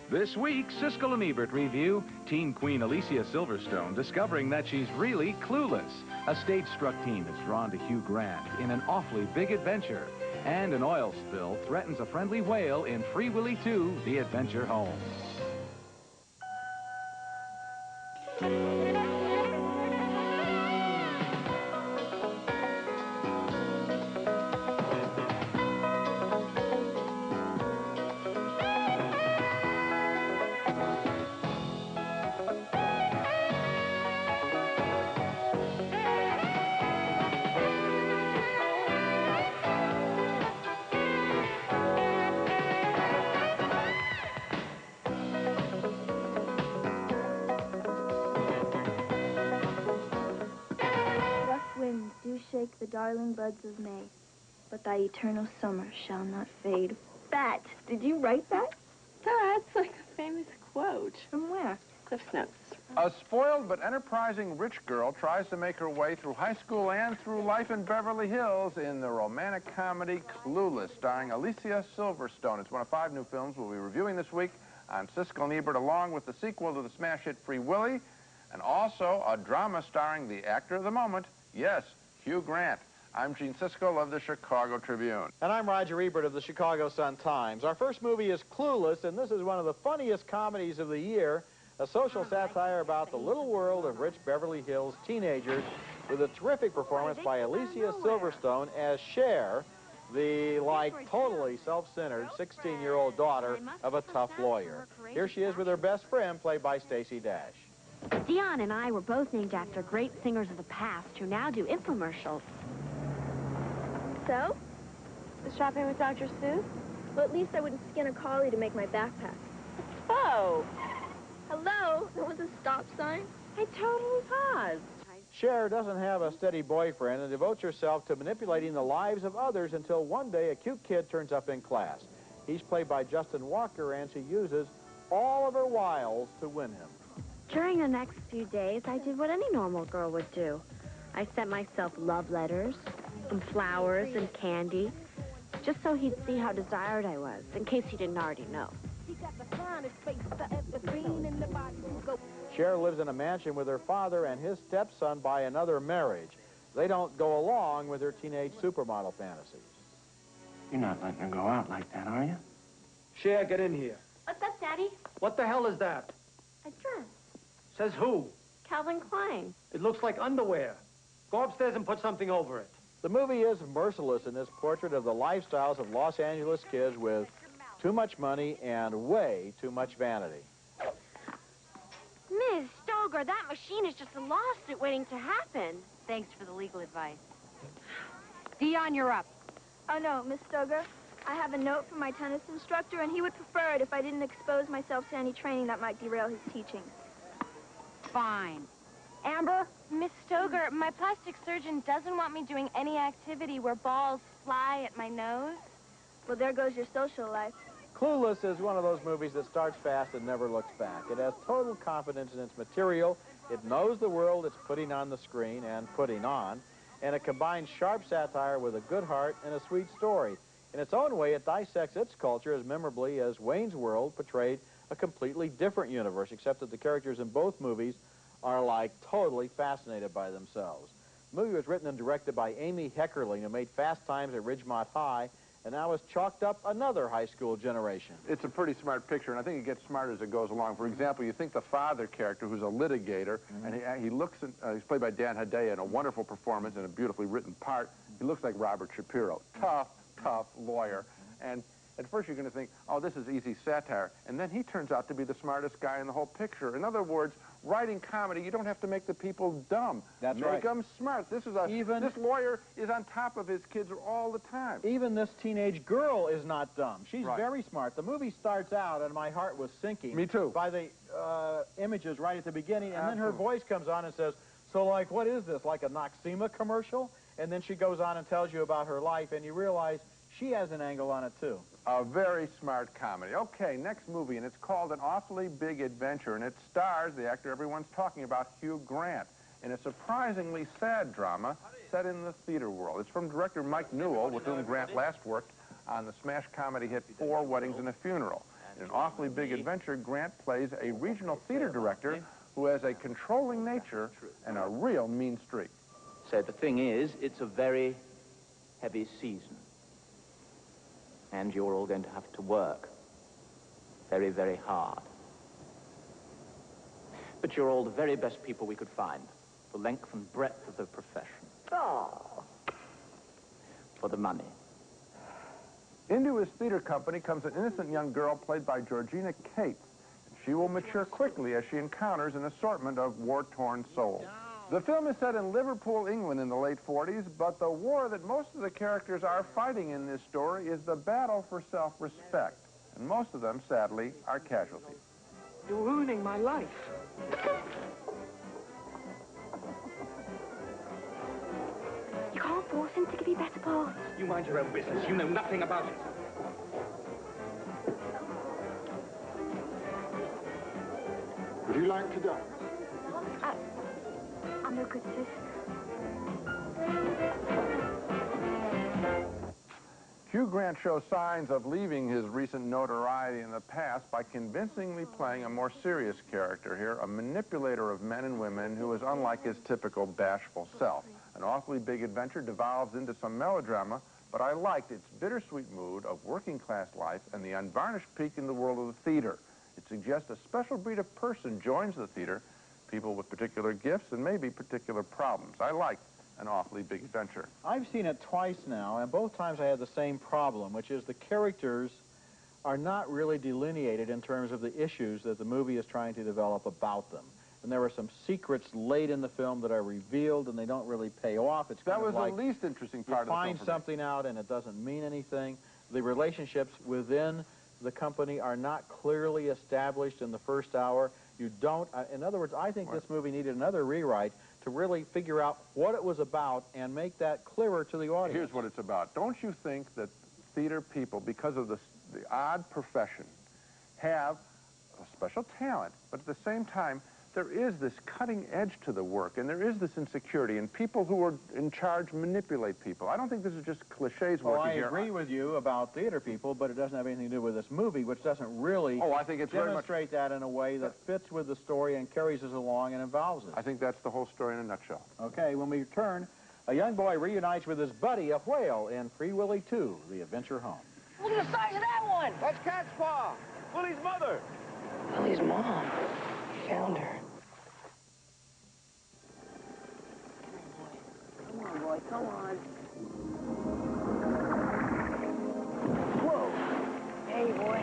This week, Siskel and Ebert review teen queen Alicia Silverstone discovering that she's really clueless. A stage-struck teen is drawn to Hugh Grant in an awfully big adventure. And an oil spill threatens a friendly whale in Free Willy 2, The Adventure Home. Do shake the darling buds of May, but thy eternal summer shall not fade. That, did you write that? That's like a famous quote. From where? Cliff's Notes. A spoiled but enterprising rich girl tries to make her way through high school and through life in Beverly Hills in the romantic comedy Clueless, starring Alicia Silverstone. It's one of 5 new films we'll be reviewing this week on Siskel and Ebert, along with the sequel to the smash hit Free Willy, and also a drama starring the actor of the moment, yes, Hugh Grant. I'm Gene Siskel of the Chicago Tribune. And I'm Roger Ebert of the Chicago Sun-Times. Our first movie is Clueless, and this is one of the funniest comedies of the year, a social satire about the little world of rich Beverly Hills teenagers with a terrific performance by Alicia Silverstone as Cher, the, totally self-centered 16-year-old daughter of a tough lawyer. Here she is with her best friend, played by Stacey Dash. Dion and I were both named after great singers of the past who now do infomercials. So? The shopping with Dr. Seuss? Well, at least I wouldn't skin a collie to make my backpack. Oh. Hello? There was a stop sign? I totally paused. Cher doesn't have a steady boyfriend and devotes herself to manipulating the lives of others until one day a cute kid turns up in class. He's played by Justin Walker, and she uses all of her wiles to win him. During the next few days, I did what any normal girl would do. I sent myself love letters and flowers and candy, just so he'd see how desired I was, in case he didn't already know. Cher lives in a mansion with her father and his stepson by another marriage. They don't go along with her teenage supermodel fantasies. You're not letting her go out like that, are you? Cher, get in here. What's up, Daddy? What the hell is that? A dress. Says who? Calvin Klein. It looks like underwear. Go upstairs and put something over it. The movie is merciless in this portrait of the lifestyles of Los Angeles kids with too much money and way too much vanity. Ms. Stoger, that machine is just a lawsuit waiting to happen. Thanks for the legal advice. Dion, you're up. Oh, no, Miss Stoger. I have a note from my tennis instructor, and he would prefer it if I didn't expose myself to any training that might derail his teaching. Fine. Amber? Miss Stoger, my plastic surgeon doesn't want me doing any activity where balls fly at my nose. Well, there goes your social life. Clueless is one of those movies that starts fast and never looks back. It has total confidence in its material. It knows the world it's putting on the screen and putting on. And it combines sharp satire with a good heart and a sweet story. In its own way, it dissects its culture as memorably as Wayne's World portrayed a completely different universe, except that the characters in both movies are, totally fascinated by themselves. The movie was written and directed by Amy Heckerling, who made Fast Times at Ridgemont High, and now has chalked up another high school generation. It's a pretty smart picture, and I think it gets smarter as it goes along. For example, you think the father character, who's a litigator, and he looks, he's played by Dan Hedaya in a wonderful performance and a beautifully written part. He looks like Robert Shapiro. Tough lawyer. And at first you're going to think, oh, this is easy satire. And then he turns out to be the smartest guy in the whole picture. In other words, writing comedy, you don't have to make the people dumb. That's right. Make them smart. This lawyer is on top of his kids all the time. Even this teenage girl is not dumb. She's very smart. The movie starts out, and my heart was sinking. Me too. By the images right at the beginning, and then her voice comes on and says, so, what is this, like a Noxema commercial? And then she goes on and tells you about her life, and you realize she has an angle on it, too. A very smart comedy. Okay, next movie, and it's called An Awfully Big Adventure, and it stars the actor everyone's talking about, Hugh Grant, in a surprisingly sad drama set in the theater world. It's from director Mike Newell, with whom Grant last worked on the smash comedy hit 4 Weddings and a Funeral. In An Awfully Big Adventure, Grant plays a regional theater director who has a controlling nature and a real mean streak. So the thing is, it's a very heavy season. And you're all going to have to work very, very hard. But you're all the very best people we could find, the length and breadth of the profession. Oh. For the money. Into his theater company comes an innocent young girl played by Georgina Cates. She will mature quickly as she encounters an assortment of war-torn souls. The film is set in Liverpool, England in the late 40s, but the war that most of the characters are fighting in this story is the battle for self-respect. And most of them, sadly, are casualties. You're ruining my life. You can't force him to give you better parts. You mind your own business. You know nothing about it. Would you like to die? I'm no good, sis. Hugh Grant shows signs of leaving his recent notoriety in the past by convincingly playing a more serious character here, a manipulator of men and women who is unlike his typical bashful self. An Awfully Big Adventure devolves into some melodrama, but I liked its bittersweet mood of working-class life and the unvarnished peak in the world of the theater. It suggests a special breed of person joins the theater, people with particular gifts and maybe particular problems. I liked An Awfully Big Adventure. I've seen it twice now, and both times I had the same problem, which is the characters are not really delineated in terms of the issues that the movie is trying to develop about them. And there were some secrets late in the film that are revealed, and they don't really pay off. It's that kind was of like the least interesting part of the film. You find something out, and it doesn't mean anything. The relationships within the company are not clearly established in the first hour. You don't, in other words, I think this movie needed another rewrite to really figure out what it was about and make that clearer to the audience. Here's what it's about. Don't you think that theater people, because of the odd profession, have a special talent, but at the same time, there is this cutting edge to the work, and there is this insecurity, and people who are in charge manipulate people. I don't think this is just cliches working here. Well, I agree with you about theater people, but it doesn't have anything to do with this movie, which doesn't really I think it's demonstrate that in a way that fits with the story and carries us along and involves us. I think that's the whole story in a nutshell. Okay, when we return, a young boy reunites with his buddy, a whale, in Free Willy 2, The Adventure Home. Look at the size of that one. That's Cat's Paw, Willy's mother. Willie's mom. Found her. Come on, boy, come on. Whoa. Hey, boy.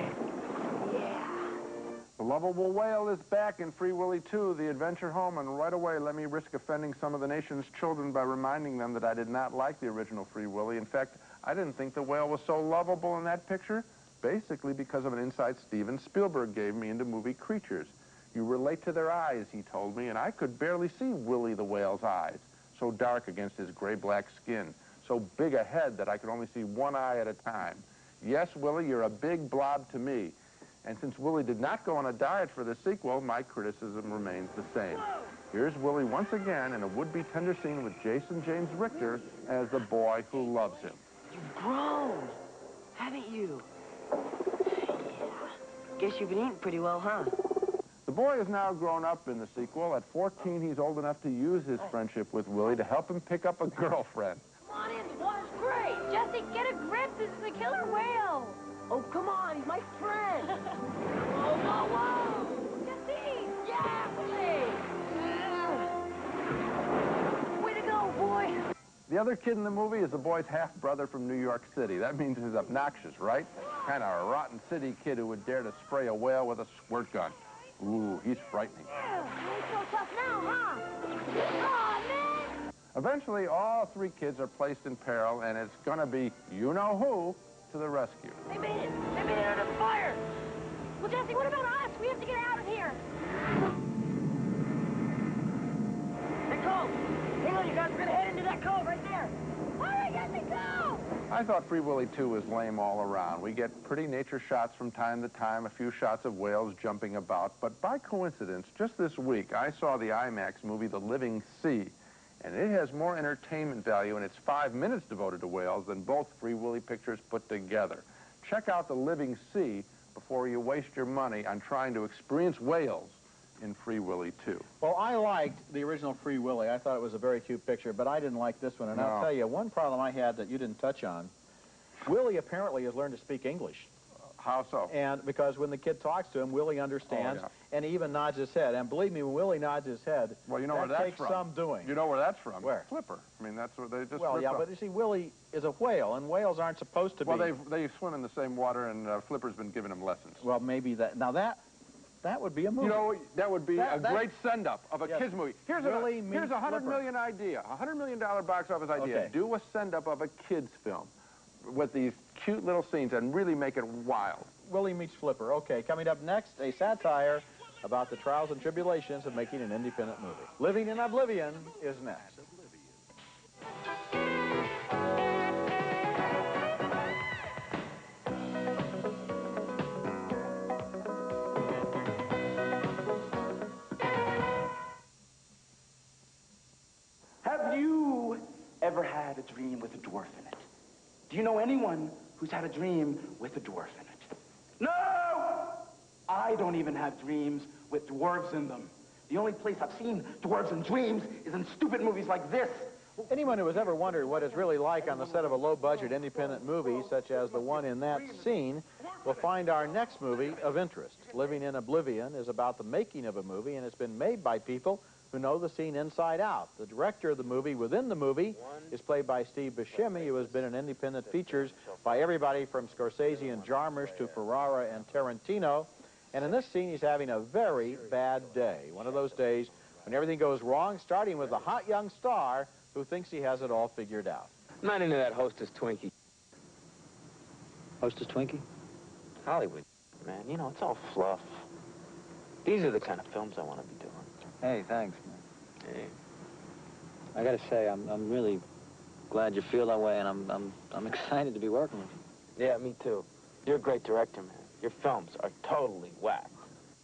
Yeah. The lovable whale is back in Free Willy 2, The Adventure Home, and right away let me risk offending some of the nation's children by reminding them that I did not like the original Free Willy. In fact, I didn't think the whale was so lovable in that picture, basically because of an insight Steven Spielberg gave me into movie creatures. You relate to their eyes, he told me, and I could barely see Willy the whale's eyes, so dark against his gray-black skin, so big a head that I could only see one eye at a time. Yes, Willy, you're a big blob to me. And since Willy did not go on a diet for the sequel, my criticism remains the same. Here's Willy once again in a would-be tender scene with Jason James Richter as the boy who loves him. You've grown, haven't you? Yeah. Guess you've been eating pretty well, huh? The boy is now grown up in the sequel. At 14, he's old enough to use his friendship with Willy to help him pick up a girlfriend. Come on in, the water's great. Jesse, get a grip. This is a killer whale. Oh, come on, he's my friend. Whoa, whoa, whoa. Jesse! Yeah, Willy! Yeah. Way to go, boy. The other kid in the movie is the boy's half-brother from New York City. That means he's obnoxious, right? Kind of a rotten city kid who would dare to spray a whale with a squirt gun. Ooh, he's frightening. Yeah, he's so tough now, huh? Aw, man! Eventually, all three kids are placed in peril, and it's gonna be you-know-who to the rescue. They made it! They made it under fire! Well, Jesse, what about us? We have to get out of here. Hey, Cole! Hang on, you guys. We're gonna head into that cove right there. Hurry, Jesse, go! I thought Free Willy 2 was lame all around. We get pretty nature shots from time to time, a few shots of whales jumping about, but by coincidence, just this week, I saw the IMAX movie The Living Sea, and it has more entertainment value in its 5 minutes devoted to whales than both Free Willy pictures put together. Check out The Living Sea, before you waste your money on trying to experience whales in Free Willy 2. Well, I liked the original Free Willy. I thought it was a very cute picture, but I didn't like this one. And No. I'll tell you, one problem I had that you didn't touch on, Willy apparently has learned to speak English. How so? And because when the kid talks to him, Willy understands, and he even nods his head. And believe me, when Willy nods his head, well, you know that where that's takes from. some doing. You know where that's from? Where? Flipper. I mean, that's where they just Well, yeah, ripped but you see, Willy is a whale, and whales aren't supposed to be. Well, they swim in the same water, and Flipper's been giving them lessons. Well, maybe that. Now, that would be a movie. You know, that would be a great send-up of a kids movie. Here's Willy here's a $100 million idea, a $100 million box office idea. Okay. Do a send-up of a kids film with these cute little scenes and really make it wild. Willy meets Flipper. Okay, coming up next, a satire about the trials and tribulations of making an independent movie. Living in Oblivion is next. Have you ever had a dream with a dwarf in it? Do you know anyone who's had a dream with a dwarf in it? No! I don't even have dreams with dwarves in them. The only place I've seen dwarves in dreams is in stupid movies like this. Anyone who has ever wondered what it's really like on the set of a low-budget independent movie, such as the one in that scene, will find our next movie of interest. Living in Oblivion is about the making of a movie, and it's been made by people who know the scene inside out. The director of the movie within the movie is played by Steve Buscemi, who has been in independent features by everybody from Scorsese and Jarmusch to Ferrara and Tarantino. And in this scene, he's having a very bad day. One of those days when everything goes wrong, starting with a hot young star who thinks he has it all figured out. I'm not into that Hostess Twinkie. Hostess Twinkie? Hollywood, man. You know, it's all fluff. These are the kind of films I want to be doing. Hey, thanks, man. Hey. I gotta say, I'm really glad you feel that way, and I'm excited to be working with you. Yeah, me too. You're a great director, man. Your films are totally whack.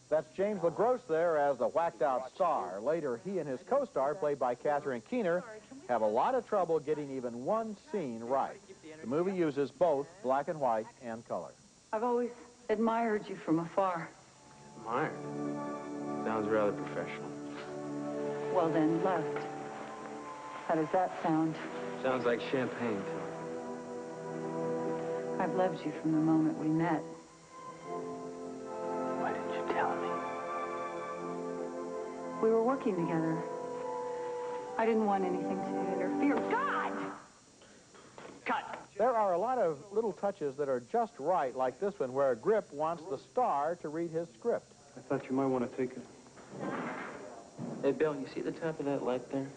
That's James LaGrosse there as the whacked-out star. Later, he and his co-star, played by Catherine Keener, have a lot of trouble getting even one scene right. The movie uses both black and white and color. I've always admired you from afar. Admired? Sounds rather professional. Well then, loved. How does that sound? Sounds like champagne. I've loved you from the moment we met. Why didn't you tell me? We were working together. I didn't want anything to interfere. God! Cut! There are a lot of little touches that are just right, like this one, where Grip wants the star to read his script. I thought you might want to take it. Hey, Bill, you see the top of that light there?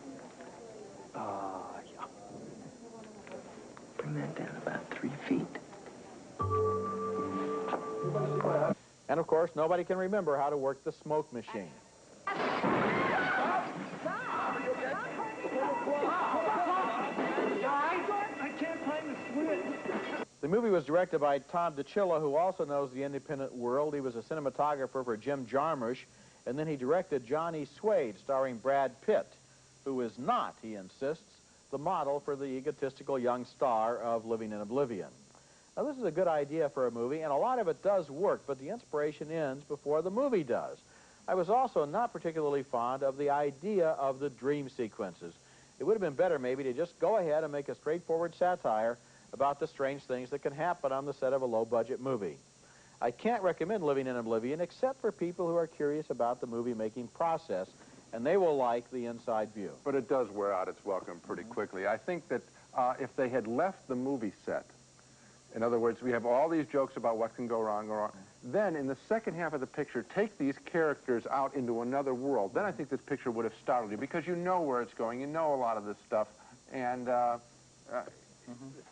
Yeah. Bring that down about 3 feet. And, of course, nobody can remember how to work the smoke machine. The movie was directed by Tom DiCillo, who also knows the independent world. He was a cinematographer for Jim Jarmusch, and then he directed Johnny Suede, starring Brad Pitt, who is not, he insists, the model for the egotistical young star of Living in Oblivion. Now, this is a good idea for a movie, and a lot of it does work, but the inspiration ends before the movie does. I was also not particularly fond of the idea of the dream sequences. It would have been better, maybe, to just go ahead and make a straightforward satire about the strange things that can happen on the set of a low-budget movie. I can't recommend Living in Oblivion except for people who are curious about the movie-making process, and they will like the inside view. But it does wear out its welcome pretty quickly. I think that if they had left the movie set, in other words, we have all these jokes about what can go wrong, then in the second half of the picture, take these characters out into another world. Then I think this picture would have startled you because you know where it's going, you know a lot of this stuff, and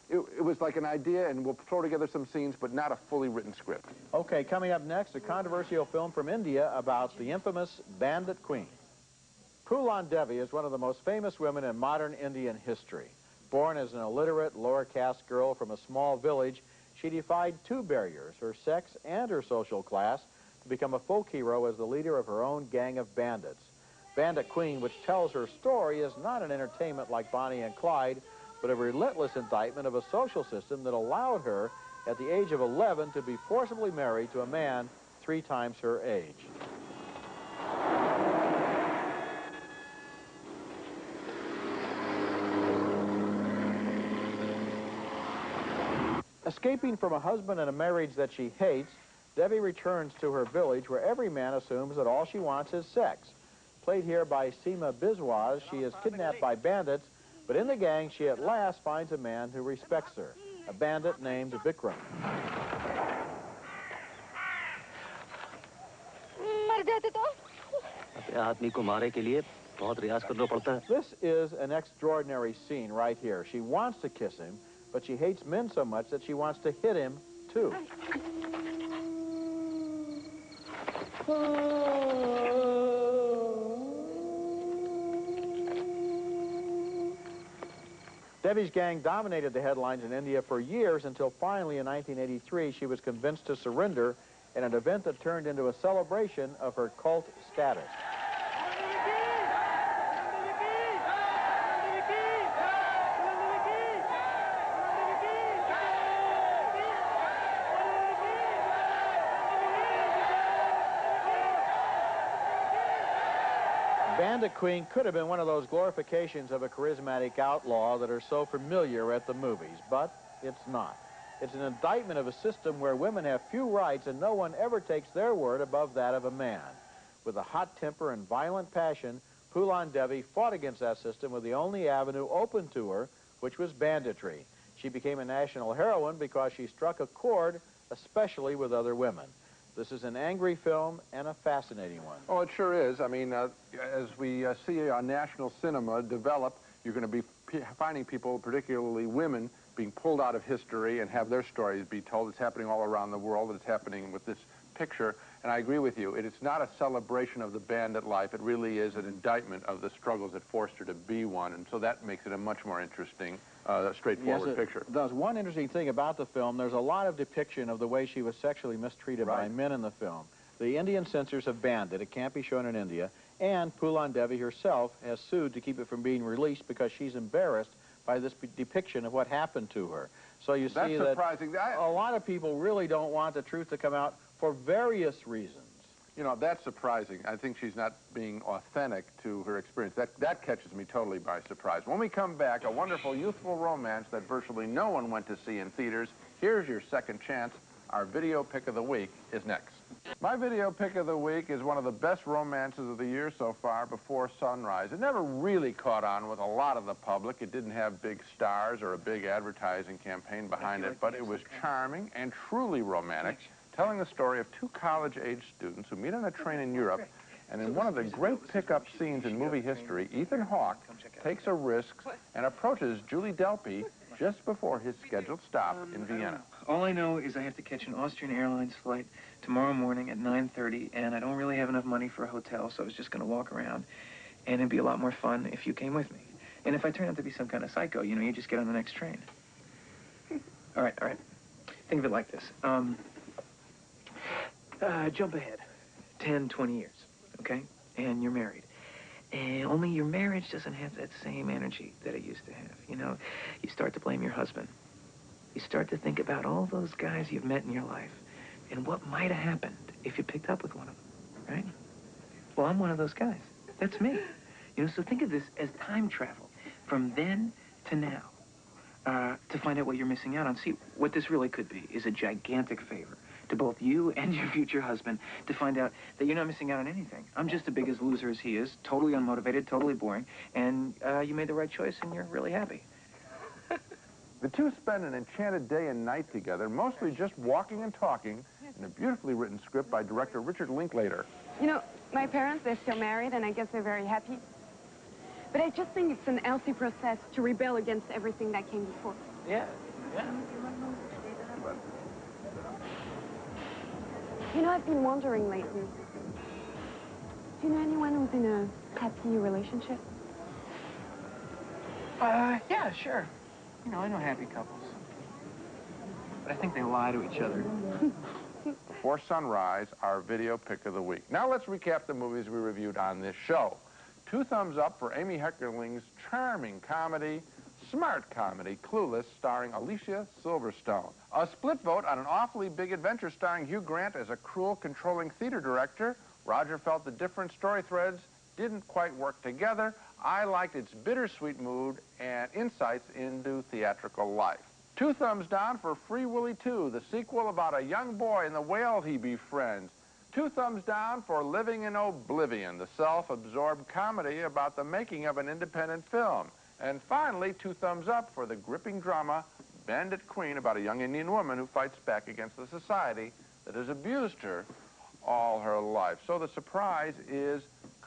it was like an idea, and we'll throw together some scenes, but not a fully written script. Okay, coming up next, a controversial film from India about the infamous Bandit Queen. Poolan Devi is one of the most famous women in modern Indian history. Born as an illiterate, lower-caste girl from a small village, she defied two barriers, her sex and her social class, to become a folk hero as the leader of her own gang of bandits. Bandit Queen, which tells her story, is not an entertainment like Bonnie and Clyde, but a relentless indictment of a social system that allowed her at the age of 11 to be forcibly married to a man 3 times her age. Escaping from a husband and a marriage that she hates, Debbie returns to her village where every man assumes that all she wants is sex. Played here by Seema Biswas, she is kidnapped by bandits, but in the gang she at last finds a man who respects her, a bandit named Vikram. This is an extraordinary scene right here. She wants to kiss him, but she hates men so much that she wants to hit him, too. Debbie's gang dominated the headlines in India for years until finally in 1983 she was convinced to surrender in an event that turned into a celebration of her cult status. Bandit Queen could have been one of those glorifications of a charismatic outlaw that are so familiar at the movies, but it's not. It's an indictment of a system where women have few rights and no one ever takes their word above that of a man. With a hot temper and violent passion, Poolan Devi fought against that system with the only avenue open to her, which was banditry. She became a national heroine because she struck a chord, especially with other women. This is an angry film and a fascinating one. Oh, it sure is. I mean, as we see national cinema develop, you're going to be finding people, particularly women, being pulled out of history and have their stories be told. It's happening all around the world. It's happening with this picture. And I agree with you. It's not a celebration of the bandit life. It really is an indictment of the struggles that forced her to be one. And so that makes it a much more interesting, straightforward picture. There's one interesting thing about the film. There's a lot of depiction of the way she was sexually mistreated by men in the film. The Indian censors have banned it. It can't be shown in India. And Poolan Devi herself has sued to keep it from being released because she's embarrassed by this depiction of what happened to her. So you see that a lot of people really don't want the truth to come out for various reasons. You know, that's surprising. I think she's not being authentic to her experience. That catches me totally by surprise. When we come back, a wonderful youthful romance that virtually no one went to see in theaters. Here's your second chance. Our video pick of the week is next. My video pick of the week is one of the best romances of the year so far, Before Sunrise. It never really caught on with a lot of the public. It didn't have big stars or a big advertising campaign behind it, but it was charming and truly romantic, telling the story of 2 college-age students who meet on a train in Europe, and in one of the great pickup scenes in movie history, Ethan Hawke takes a risk and approaches Julie Delpy just before his scheduled stop in Vienna. All I know is I have to catch an Austrian Airlines flight tomorrow morning at 9:30, and I don't really have enough money for a hotel, so I was just going to walk around, and it'd be a lot more fun if you came with me. And if I turn out to be some kind of psycho, you know, you just get on the next train. All right. Think of it like this. Jump ahead 10, 20 years, okay? And you're married. And only your marriage doesn't have that same energy that it used to have. You know, you start to blame your husband. You start to think about all those guys you've met in your life and what might have happened if you picked up with one of them, right? Well, I'm one of those guys. That's me. You know, so think of this as time travel from then to now to find out what you're missing out on. See, what this really could be is a gigantic favor to both you and your future husband to find out that you're not missing out on anything. I'm just as big as loser as he is, totally unmotivated, totally boring, and you made the right choice and you're really happy. The two spend an enchanted day and night together, mostly just walking and talking, in a beautifully written script by director Richard Linklater. You know, my parents, they're still married, and I guess they're very happy. But I just think it's an healthy process to rebel against everything that came before. Yeah. You know, I've been wondering lately. Do you know anyone who's in a happy relationship? Yeah, sure. You know, I know happy couples. But I think they lie to each other. Before Sunrise, our video pick of the week. Now let's recap the movies we reviewed on this show. 2 thumbs up for Amy Heckerling's charming comedy, smart comedy, Clueless, starring Alicia Silverstone. A split vote on An Awfully Big Adventure starring Hugh Grant as a cruel, controlling theater director. Roger felt the different story threads didn't quite work together. I liked its bittersweet mood and insights into theatrical life. 2 thumbs down for Free Willy 2, the sequel about a young boy and the whale he befriends. 2 thumbs down for Living in Oblivion, the self-absorbed comedy about the making of an independent film. And finally, 2 thumbs up for the gripping drama Bandit Queen, about a young Indian woman who fights back against the society that has abused her all her life. So the surprise is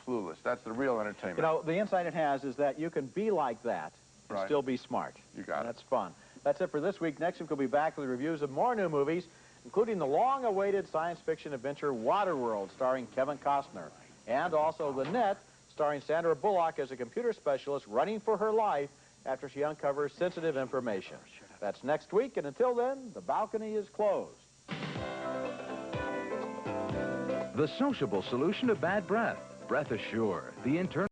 Clueless. That's the real entertainment. You know, the insight it has is that you can be like that and still be smart. You got it. That's fun. That's it for this week. Next week, we'll be back with reviews of more new movies, including the long-awaited science fiction adventure Waterworld, starring Kevin Costner, and also The Net, starring Sandra Bullock as a computer specialist running for her life after she uncovers sensitive information. That's next week, and until then, the balcony is closed. The sociable solution to bad breath. Breath Assure, the internal